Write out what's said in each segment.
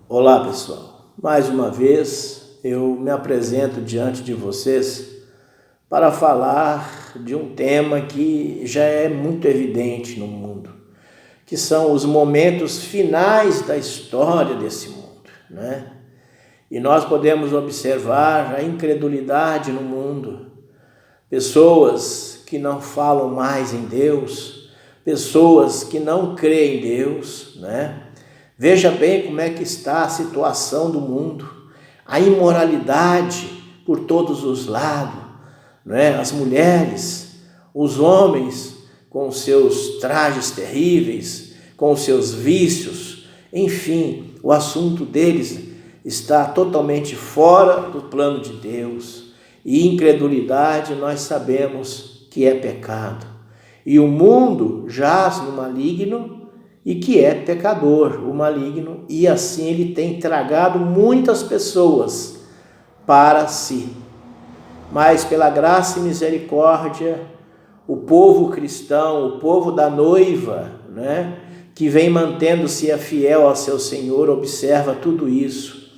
Olá pessoal, mais uma vez eu me apresento diante de vocês para falar de um tema que já é muito evidente no mundo, que são os momentos finais da história desse mundo, né? E nós podemos observar a incredulidade no mundo, pessoas que não falam mais em Deus, pessoas que não creem em Deus, né? Veja bem como é que está a situação do mundo, a imoralidade por todos os lados, né? As mulheres, os homens com os seus trajes terríveis, com os seus vícios, enfim, o assunto deles está totalmente fora do plano de Deus. E incredulidade nós sabemos que é pecado. E o mundo jaz no maligno e que é pecador, o maligno, e assim ele tem tragado muitas pessoas para si. Mas pela graça e misericórdia, o povo cristão, o povo da noiva, né, que vem mantendo-se fiel ao seu Senhor, observa tudo isso,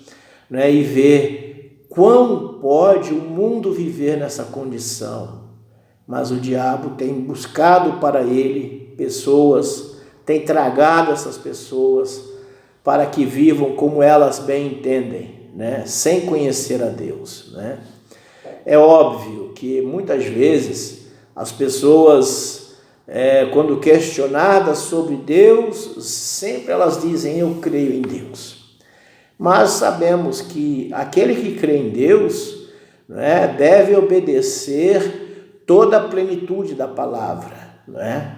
né, e vê quão pode o mundo viver nessa condição. Mas o diabo tem buscado para ele pessoas, tem tragado essas pessoas para que vivam como elas bem entendem, né? Sem conhecer a Deus, né? É óbvio que muitas vezes as pessoas, quando questionadas sobre Deus, sempre elas dizem: eu creio em Deus. Mas sabemos que aquele que crê em Deus, né, deve obedecer toda a plenitude da palavra, né?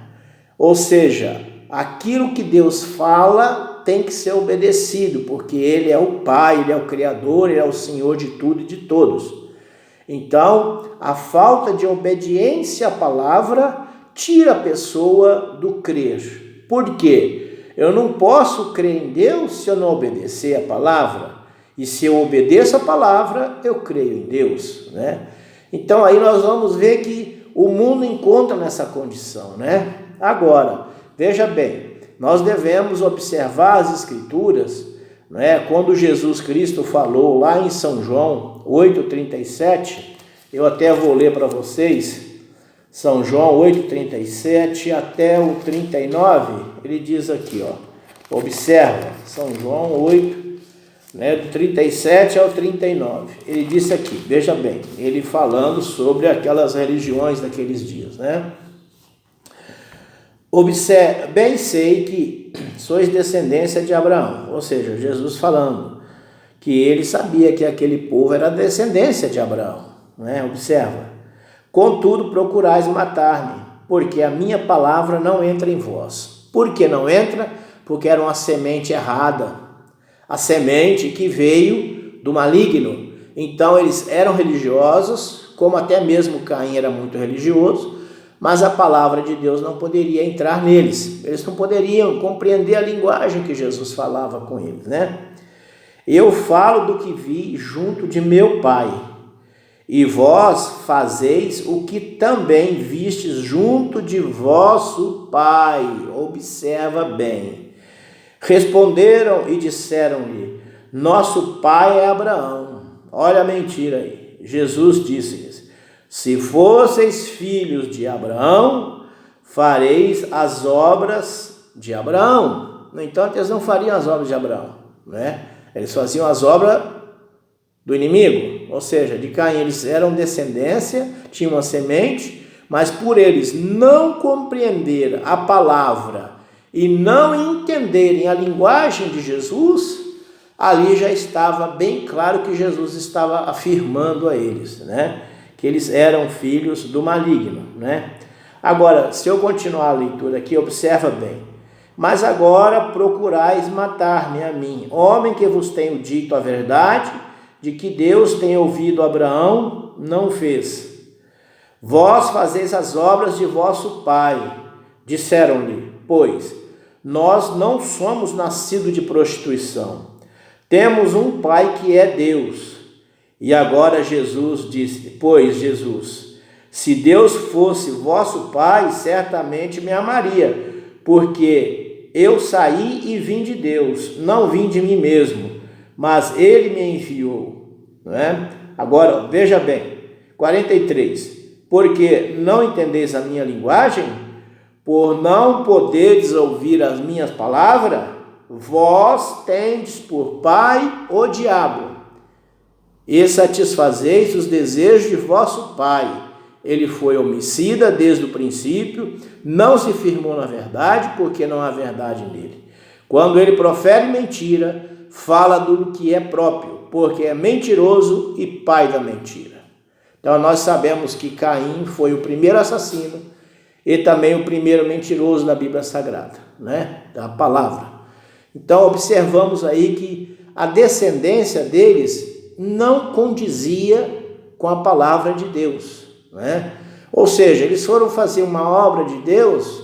Ou seja, aquilo que Deus fala tem que ser obedecido, porque Ele é o Pai, Ele é o Criador, Ele é o Senhor de tudo e de todos. Então, a falta de obediência à palavra tira a pessoa do crer. Por quê? Eu não posso crer em Deus se eu não obedecer a palavra. E se eu obedeço a palavra, eu creio em Deus, né? Então, aí nós vamos ver que o mundo encontra nessa condição, né? Agora, veja bem, nós devemos observar as Escrituras, né? Quando Jesus Cristo falou lá em São João 8,37, eu até vou ler para vocês, São João 8,37 até o 39, ele diz aqui, ó, observa, São João 8, né, do 37 ao 39, ele disse aqui, veja bem, ele falando sobre aquelas religiões daqueles dias, né? Observe, bem sei que sois descendência de Abraão, ou seja, Jesus falando que ele sabia que aquele povo era descendência de Abraão, né? Observa, contudo procurais matar-me, porque a minha palavra não entra em vós. Por que não entra? Porque era uma semente errada, a semente que veio do maligno. Então eles eram religiosos, como até mesmo Caim era muito religioso, mas a palavra de Deus não poderia entrar neles. Eles não poderiam compreender a linguagem que Jesus falava com eles, né? Eu falo do que vi junto de meu Pai, e vós fazeis o que também vistes junto de vosso Pai. Observa bem. Responderam e disseram-lhe: nosso pai é Abraão. Olha a mentira aí. Jesus disse-lhes: se fosseis filhos de Abraão, fareis as obras de Abraão. No entanto, eles não fariam as obras de Abraão, né? Eles faziam as obras do inimigo, ou seja, de Caim. Eles eram descendência, tinham uma semente, mas por eles não compreender a palavra e não entenderem a linguagem de Jesus, ali já estava bem claro que Jesus estava afirmando a eles, né? Que eles eram filhos do maligno, né? Agora, se eu continuar a leitura aqui, observa bem. Mas agora procurais matar-me a mim, homem que vos tenho dito a verdade, de que Deus tem ouvido Abraão, não fez. Vós fazeis as obras de vosso pai. Disseram-lhe, pois, nós não somos nascidos de prostituição. Temos um pai que é Deus. E agora Jesus disse, pois Jesus, se Deus fosse vosso pai, certamente me amaria, porque eu saí e vim de Deus, não vim de mim mesmo. mas ele me enviou. Não é? Agora, veja bem, 43. Porque não entendeis a minha linguagem, por não poderes ouvir as minhas palavras, vós tendes por pai o diabo, e satisfazeis os desejos de vosso pai. Ele foi homicida desde o princípio, não se firmou na verdade, porque não há verdade nele. Quando ele profere mentira, fala do que é próprio, porque é mentiroso e pai da mentira. Então nós sabemos que Caim foi o primeiro assassino e também o primeiro mentiroso da Bíblia Sagrada, né? Da palavra. Então observamos aí que a descendência deles não condizia com a palavra de Deus, né? Ou seja, eles foram fazer uma obra de Deus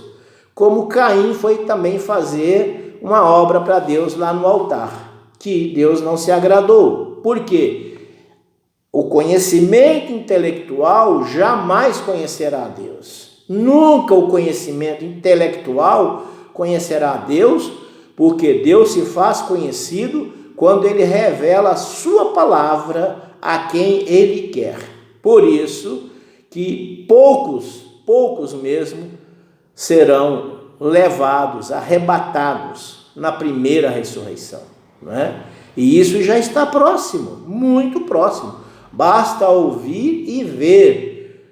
como Caim foi também fazer uma obra para Deus lá no altar, que Deus não se agradou. Por quê? O conhecimento intelectual jamais conhecerá a Deus. Nunca o conhecimento intelectual conhecerá a Deus, porque Deus se faz conhecido quando ele revela a sua palavra a quem ele quer. Por isso que poucos mesmo serão levados, arrebatados na primeira ressurreição, não é? E isso já está próximo, muito próximo. Basta ouvir e ver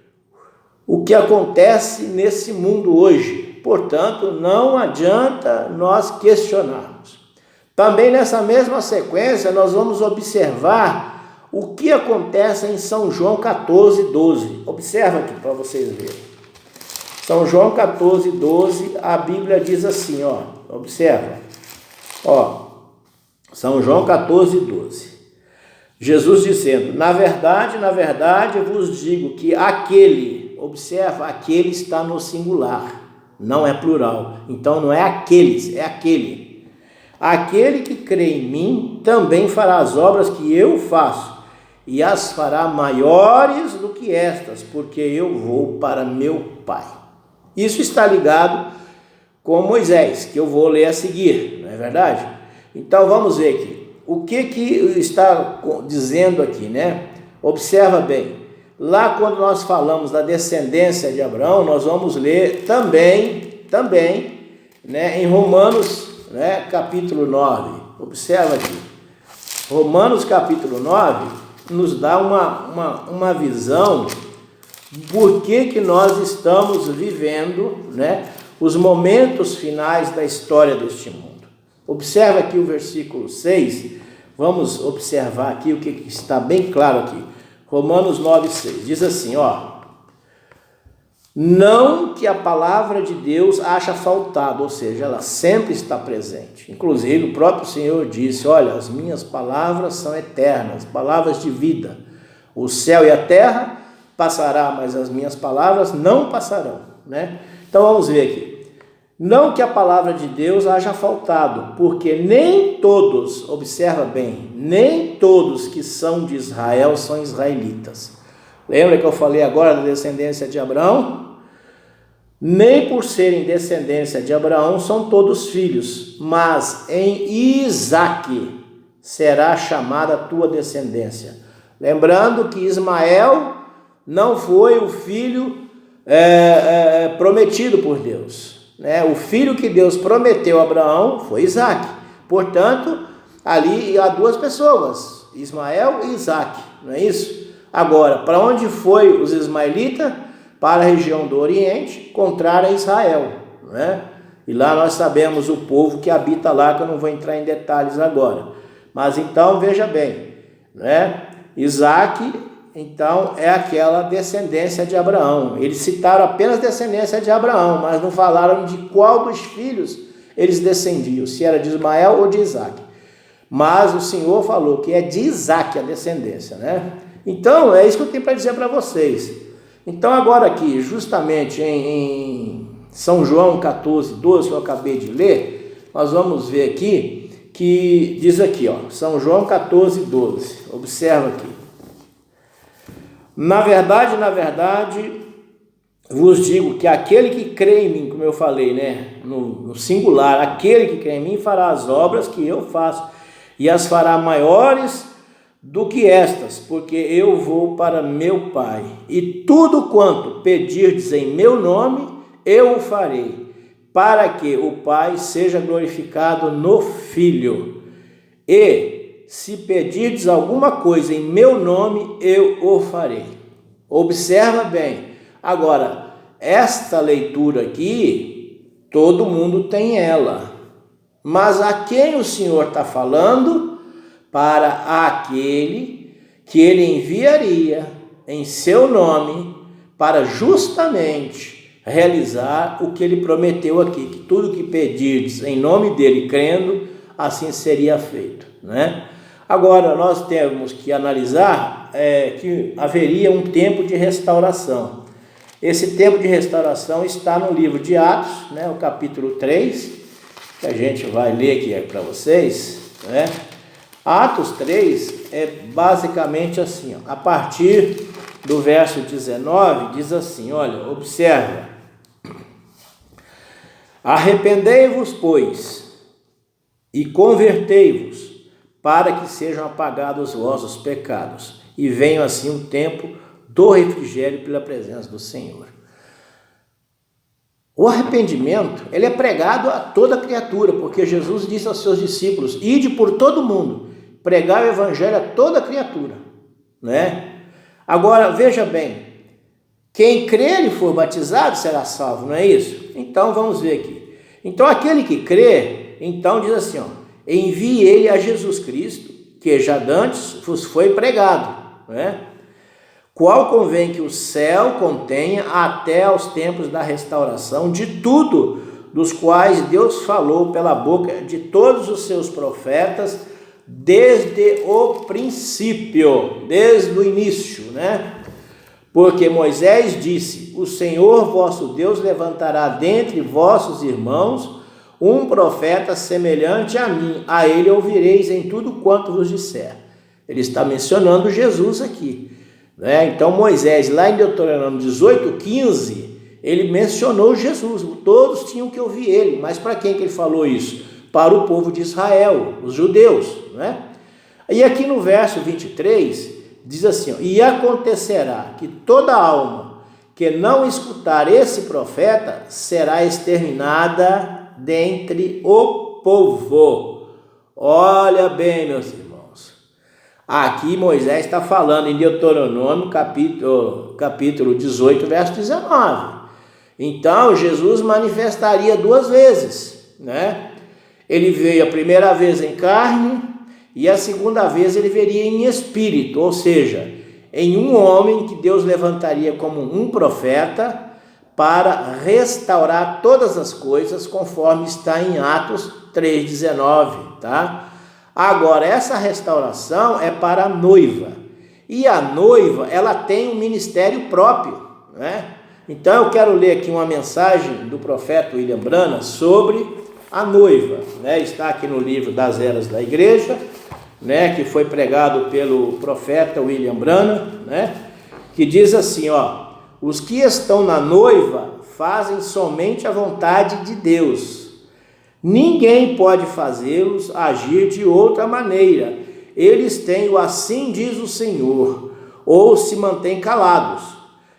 o que acontece nesse mundo hoje. Portanto, não adianta nós questionarmos. Também nessa mesma sequência, nós vamos observar o que acontece em São João 14:12. Observa aqui para vocês verem. São João 14:12, a Bíblia diz assim, ó, observa. Ó, São João 14:12. Jesus dizendo: na verdade vos digo que aquele, observa, aquele está no singular, não é plural. Então não é aqueles, é aquele. Aquele que crê em mim também fará as obras que eu faço, e as fará maiores do que estas, porque eu vou para meu Pai. Isso está ligado com Moisés, que eu vou ler a seguir, não é verdade? Então vamos ver aqui. O que está dizendo aqui, né? Observa bem. Lá quando nós falamos da descendência de Abraão, nós vamos ler também, né, em Romanos, né, capítulo 9. Observa aqui. Romanos capítulo 9 nos dá uma visão por que nós estamos vivendo, né, os momentos finais da história deste mundo. Observa aqui o versículo 6, vamos observar aqui o que está bem claro aqui. Romanos 9:6, diz assim, ó: não que a palavra de Deus haja faltado, ou seja, ela sempre está presente. Inclusive o próprio Senhor disse, olha, as minhas palavras são eternas, palavras de vida. O céu e a terra passará, mas as minhas palavras não passarão, né? Então vamos ver aqui. Não que a palavra de Deus haja faltado, porque nem todos, observa bem, nem todos que são de Israel são israelitas. Lembra que eu falei agora da descendência de Abraão? Nem por serem descendência de Abraão são todos filhos, mas em Isaque será chamada a tua descendência. Lembrando que Ismael não foi o filho prometido por Deus. O filho que Deus prometeu a Abraão foi Isaque. Portanto, ali há duas pessoas, Ismael e Isaque, não é isso? Agora, para onde foi os ismaelitas? Para a região do Oriente, contrária a Israel, não é? E lá nós sabemos o povo que habita lá, que eu não vou entrar em detalhes agora. Mas então, veja bem, né? Isaque, então, é aquela descendência de Abraão. Eles citaram apenas descendência de Abraão, mas não falaram de qual dos filhos eles descendiam, se era de Ismael ou de Isaque. Mas o Senhor falou que é de Isaque a descendência, né? Então, é isso que eu tenho para dizer para vocês. Então, agora aqui, justamente em São João 14:12, que eu acabei de ler, nós vamos ver aqui, que diz aqui, ó, São João 14:12, observa aqui. Na verdade, vos digo que aquele que crê em mim, como eu falei, né, no singular, aquele que crê em mim fará as obras que eu faço, e as fará maiores do que estas, porque eu vou para meu Pai. E tudo quanto pedirdes em meu nome, eu o farei, para que o Pai seja glorificado no Filho. E se pedirdes alguma coisa em meu nome, eu o farei. Observa bem. Agora, esta leitura aqui, todo mundo tem ela. Mas a quem o Senhor está falando? Para aquele que ele enviaria em seu nome para justamente realizar o que ele prometeu aqui, que tudo que pedirdes em nome dele, crendo, assim seria feito, né? Agora, nós temos que analisar que haveria um tempo de restauração. Esse tempo de restauração está no livro de Atos, né, o capítulo 3, que a gente vai ler aqui para vocês, né? Atos 3 é basicamente assim, ó, a partir do verso 19, diz assim, olha, observa. Arrependei-vos, pois, e convertei-vos, para que sejam apagados os vossos pecados, e venham assim um tempo do refrigério pela presença do Senhor. O arrependimento, ele é pregado a toda criatura, porque Jesus disse aos seus discípulos, ide por todo mundo, pregar o evangelho a toda criatura, né? Agora, veja bem, quem crer e for batizado será salvo, não é isso? Então, vamos ver aqui. Então, aquele que crê, então diz assim, ó, envie ele a Jesus Cristo, que já dantes vos foi pregado, né? Qual convém que o céu contenha até aos tempos da restauração de tudo, dos quais Deus falou pela boca de todos os seus profetas, desde o princípio, desde o início, né? Porque Moisés disse, o Senhor vosso Deus levantará dentre vossos irmãos um profeta semelhante a mim, a ele ouvireis em tudo quanto vos disser. Ele está mencionando Jesus aqui, né? Então Moisés, lá em Deuteronômio 18:15, ele mencionou Jesus, todos tinham que ouvir ele, mas para quem que ele falou isso? Para o povo de Israel, os judeus, né? E aqui no verso 23, diz assim, ó, e acontecerá que toda alma que não escutar esse profeta será exterminada dentre o povo. Olha bem, meus irmãos, aqui Moisés está falando em Deuteronômio capítulo 18, verso 19. Então Jesus manifestaria duas vezes, né? Ele veio a primeira vez em carne e a segunda vez ele veria em espírito, ou seja, em um homem que Deus levantaria como um profeta para restaurar todas as coisas, conforme está em Atos 3,19, tá? Agora, essa restauração é para a noiva, e a noiva, ela tem um ministério próprio, né? Então, eu quero ler aqui uma mensagem do profeta William Branham sobre a noiva, né? Está aqui no livro das Eras da Igreja, né? Que foi pregado pelo profeta William Branham, né? Que diz assim, ó, os que estão na noiva fazem somente a vontade de Deus. Ninguém pode fazê-los agir de outra maneira. Eles têm o assim diz o Senhor, ou se mantêm calados.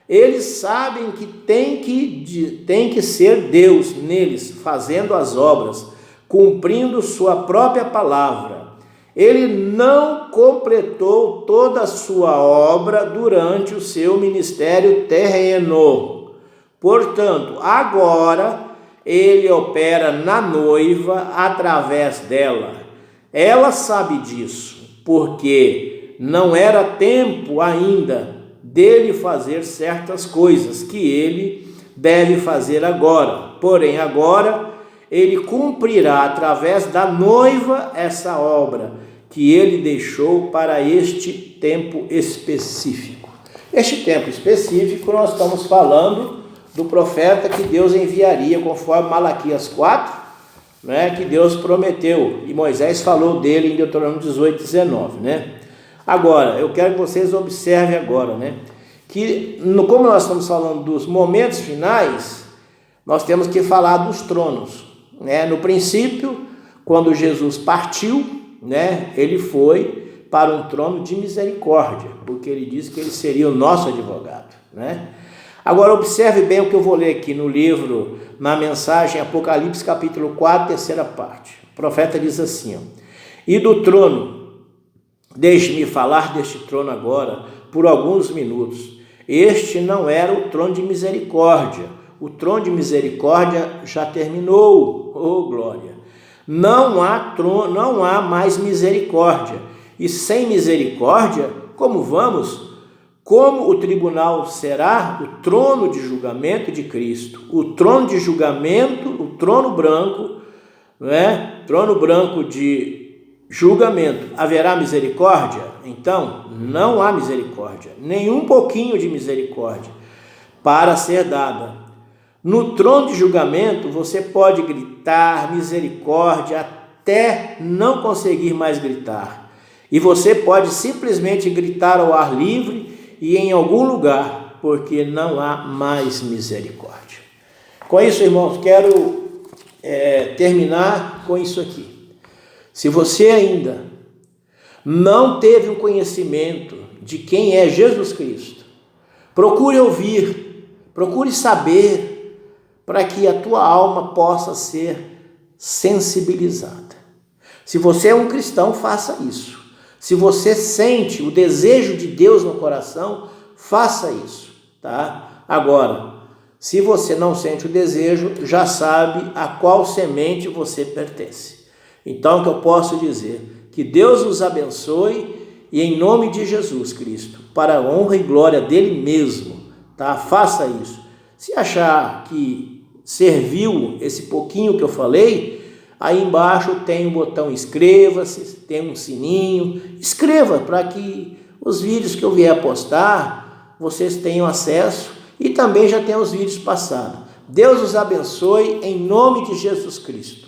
Eles sabem que tem que ser Deus neles, fazendo as obras, cumprindo sua própria palavra. Ele não completou toda a sua obra durante o seu ministério terreno. Portanto, agora ele opera na noiva através dela. Ela sabe disso, porque não era tempo ainda dele fazer certas coisas que ele deve fazer agora. Porém, agora ele cumprirá através da noiva essa obra que ele deixou para este tempo específico. Este tempo específico nós estamos falando do profeta que Deus enviaria, conforme Malaquias 4, né, que Deus prometeu, e Moisés falou dele em Deuteronômio 18:19, né? Agora, eu quero que vocês observem agora, né, que como nós estamos falando dos momentos finais, nós temos que falar dos tronos, né? No princípio, quando Jesus partiu, né, ele foi para um trono de misericórdia, porque ele disse que ele seria o nosso advogado, né? Agora observe bem o que eu vou ler aqui no livro, na mensagem Apocalipse capítulo 4, terceira parte. O profeta diz assim, ó, e do trono, deixe-me falar deste trono agora por alguns minutos. Este não era o trono de misericórdia. O trono de misericórdia já terminou. Oh, glória! Não há mais misericórdia. E sem misericórdia, como vamos? Como o tribunal será o trono de julgamento de Cristo? O trono de julgamento, o trono branco, né? Trono branco de julgamento. Haverá misericórdia? Então, não há misericórdia, nem um pouquinho de misericórdia para ser dada. No trono de julgamento, você pode gritar misericórdia até não conseguir mais gritar. E você pode simplesmente gritar ao ar livre e em algum lugar, porque não há mais misericórdia. Com isso, irmãos, quero terminar com isso aqui. Se você ainda não teve um conhecimento de quem é Jesus Cristo, procure ouvir, procure saber, para que a tua alma possa ser sensibilizada. Se você é um cristão, faça isso. Se você sente o desejo de Deus no coração, faça isso, tá? Agora, se você não sente o desejo, já sabe a qual semente você pertence. Então, o que eu posso dizer? Que Deus nos abençoe e em nome de Jesus Cristo, para a honra e glória dele mesmo, tá? Faça isso. Se achar que serviu esse pouquinho que eu falei, aí embaixo tem um botão inscreva-se, tem um sininho, escreva para que os vídeos que eu vier postar, vocês tenham acesso e também já tenham os vídeos passados. Deus os abençoe em nome de Jesus Cristo.